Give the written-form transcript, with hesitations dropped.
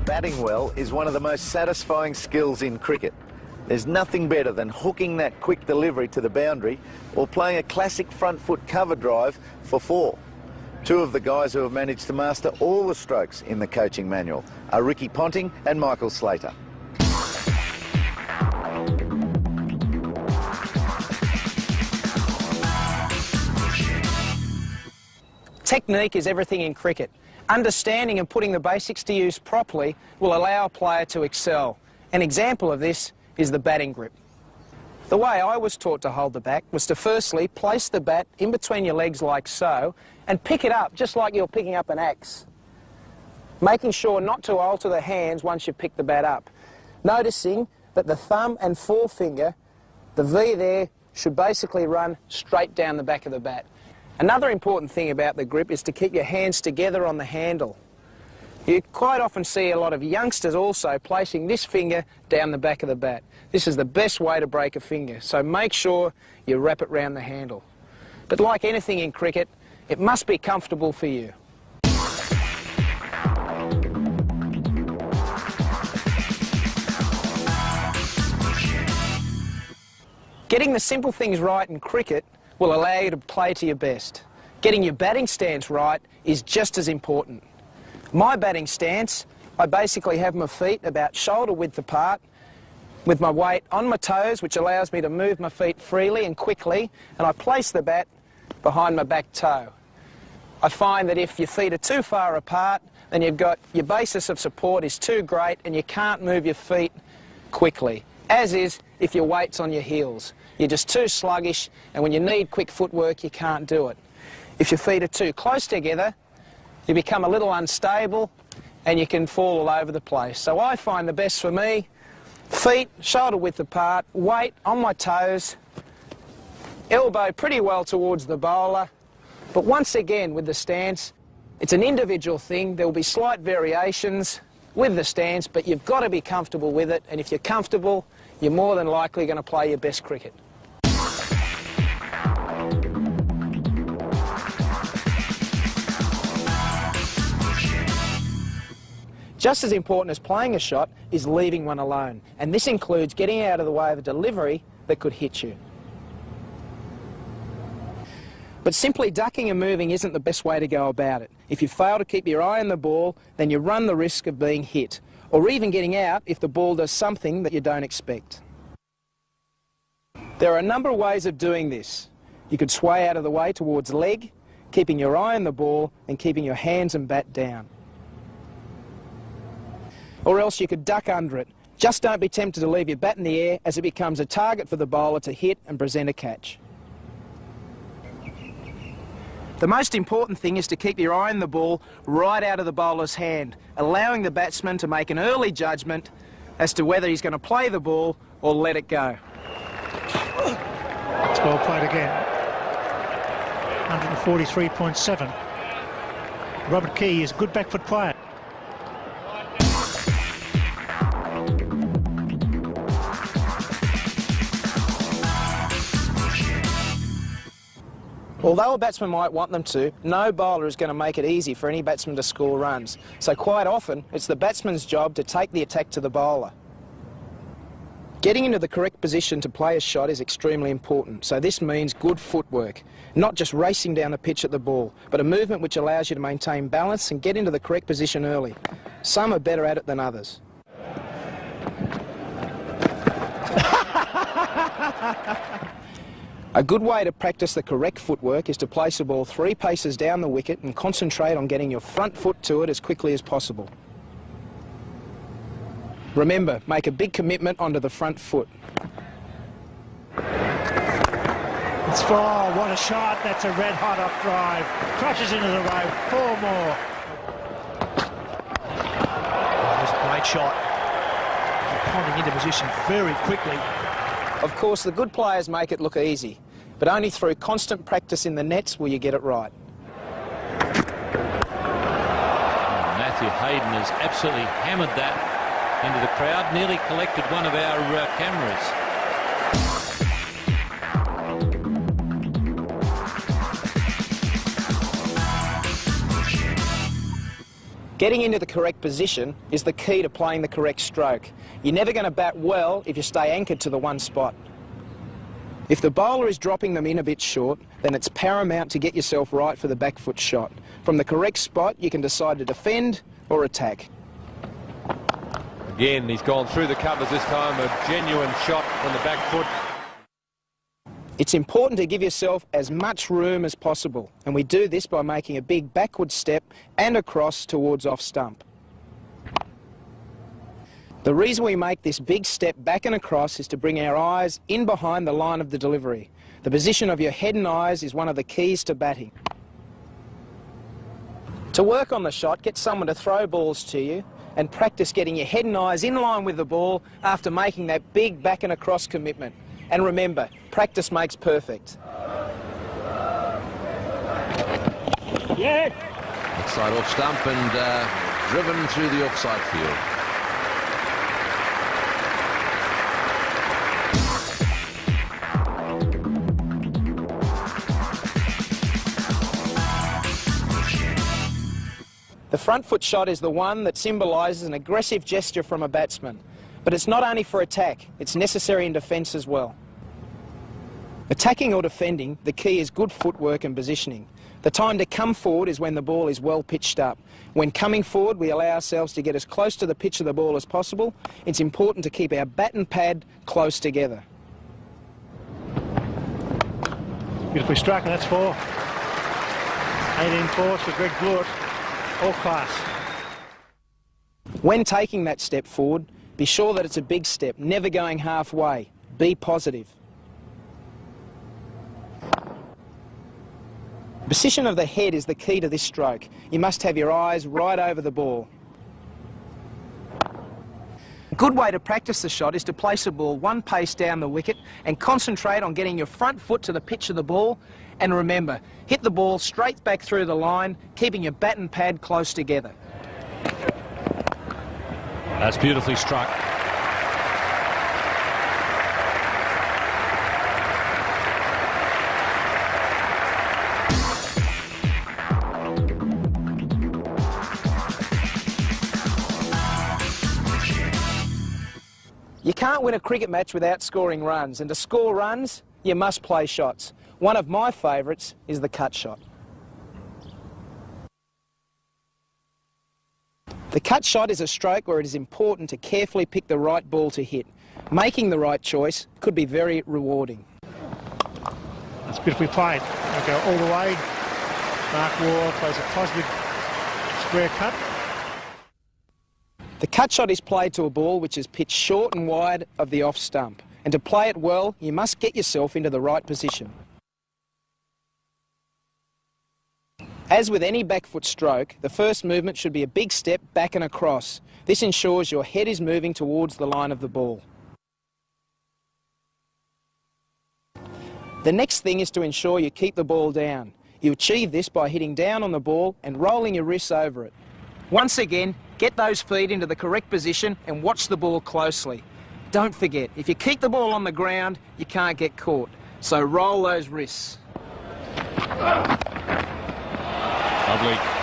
batting well is one of the most satisfying skills in cricket. There's nothing better than hooking that quick delivery to the boundary or playing a classic front foot cover drive for four. Two of the guys who have managed to master all the strokes in the coaching manual are Ricky Ponting and Michael Slater. Technique is everything in cricket. Understanding and putting the basics to use properly will allow a player to excel. An example of this is the batting grip. The way I was taught to hold the bat was to firstly place the bat in between your legs like so and pick it up just like you're picking up an axe, making sure not to alter the hands once you've picked the bat up. Noticing that the thumb and forefinger, the V there, should basically run straight down the back of the bat. Another important thing about the grip is to keep your hands together on the handle. You quite often see a lot of youngsters also placing this finger down the back of the bat. This is the best way to break a finger, so make sure you wrap it round the handle. But like anything in cricket, it must be comfortable for you. Getting the simple things right in cricket will allow you to play to your best. Getting your batting stance right is just as important. My batting stance, I basically have my feet about shoulder width apart with my weight on my toes, which allows me to move my feet freely and quickly, and I place the bat behind my back toe. I find that if your feet are too far apart, then you've got your basis of support is too great and you can't move your feet quickly, as is if your weight's on your heels. You're just too sluggish, and when you need quick footwork, you can't do it. If your feet are too close together, you become a little unstable and you can fall all over the place. So I find the best for me, feet shoulder width apart, weight on my toes, elbow pretty well towards the bowler. But once again, with the stance, it's an individual thing. There will be slight variations with the stance, but you've got to be comfortable with it, and if you're comfortable, you're more than likely going to play your best cricket. Just as important as playing a shot is leaving one alone, and this includes getting out of the way of a delivery that could hit you. But simply ducking and moving isn't the best way to go about it. If you fail to keep your eye on the ball, then you run the risk of being hit, or even getting out if the ball does something that you don't expect. There are a number of ways of doing this. You could sway out of the way towards leg, keeping your eye on the ball and keeping your hands and bat down. Or else you could duck under it. Just don't be tempted to leave your bat in the air, as it becomes a target for the bowler to hit and present a catch. The most important thing is to keep your eye on the ball right out of the bowler's hand, allowing the batsman to make an early judgment as to whether he's going to play the ball or let it go. It's well played again. 143.7. Robert Key is a good back foot player. Although a batsman might want them to, no bowler is going to make it easy for any batsman to score runs. So quite often, it's the batsman's job to take the attack to the bowler. Getting into the correct position to play a shot is extremely important, so this means good footwork. Not just racing down the pitch at the ball, but a movement which allows you to maintain balance and get into the correct position early. Some are better at it than others. A good way to practice the correct footwork is to place the ball 3 paces down the wicket and concentrate on getting your front foot to it as quickly as possible. Remember, make a big commitment onto the front foot. It's 4, what a shot, that's a red hot off drive. Crashes into the rope, 4 more. Oh, that's a great shot. Ponting into position very quickly. Of course, the good players make it look easy, but only through constant practice in the nets will you get it right. Matthew Hayden has absolutely hammered that into the crowd, nearly collected one of our cameras. Getting into the correct position is the key to playing the correct stroke. You're never going to bat well if you stay anchored to the one spot. If the bowler is dropping them in a bit short, then it's paramount to get yourself right for the back foot shot. From the correct spot, you can decide to defend or attack. Again, he's gone through the covers this time, a genuine shot from the back foot. It's important to give yourself as much room as possible, and we do this by making a big backward step and across towards off stump. The reason we make this big step back and across is to bring our eyes in behind the line of the delivery. The position of your head and eyes is one of the keys to batting. To work on the shot, get someone to throw balls to you and practice getting your head and eyes in line with the ball after making that big back and across commitment. And remember, practice makes perfect. Yeah. Side off stump and driven through the offside field. The front foot shot is the one that symbolises an aggressive gesture from a batsman. But it's not only for attack, it's necessary in defence as well. Attacking or defending, the key is good footwork and positioning. The time to come forward is when the ball is well pitched up. When coming forward, we allow ourselves to get as close to the pitch of the ball as possible. It's important to keep our bat and pad close together. Beautifully struck, and that's 4. 18 fours for Greg Blewett. All class. When taking that step forward, be sure that it's a big step, never going halfway. Be positive. The position of the head is the key to this stroke. You must have your eyes right over the ball. A good way to practice the shot is to place a ball one pace down the wicket and concentrate on getting your front foot to the pitch of the ball. And remember, hit the ball straight back through the line, keeping your bat and pad close together. That's beautifully struck. You can't win a cricket match without scoring runs, and to score runs, you must play shots. One of my favourites is the cut shot. The cut shot is a stroke where it is important to carefully pick the right ball to hit. Making the right choice could be very rewarding. That's beautifully played. They go all the way. Mark Waugh plays a positive square cut. The cut shot is played to a ball which is pitched short and wide of the off stump. And to play it well, you must get yourself into the right position. As with any back foot stroke, the first movement should be a big step back and across. This ensures your head is moving towards the line of the ball. The next thing is to ensure you keep the ball down. You achieve this by hitting down on the ball and rolling your wrists over it. Once again, get those feet into the correct position and watch the ball closely. Don't forget, if you keep the ball on the ground, you can't get caught. So roll those wrists. Lovely.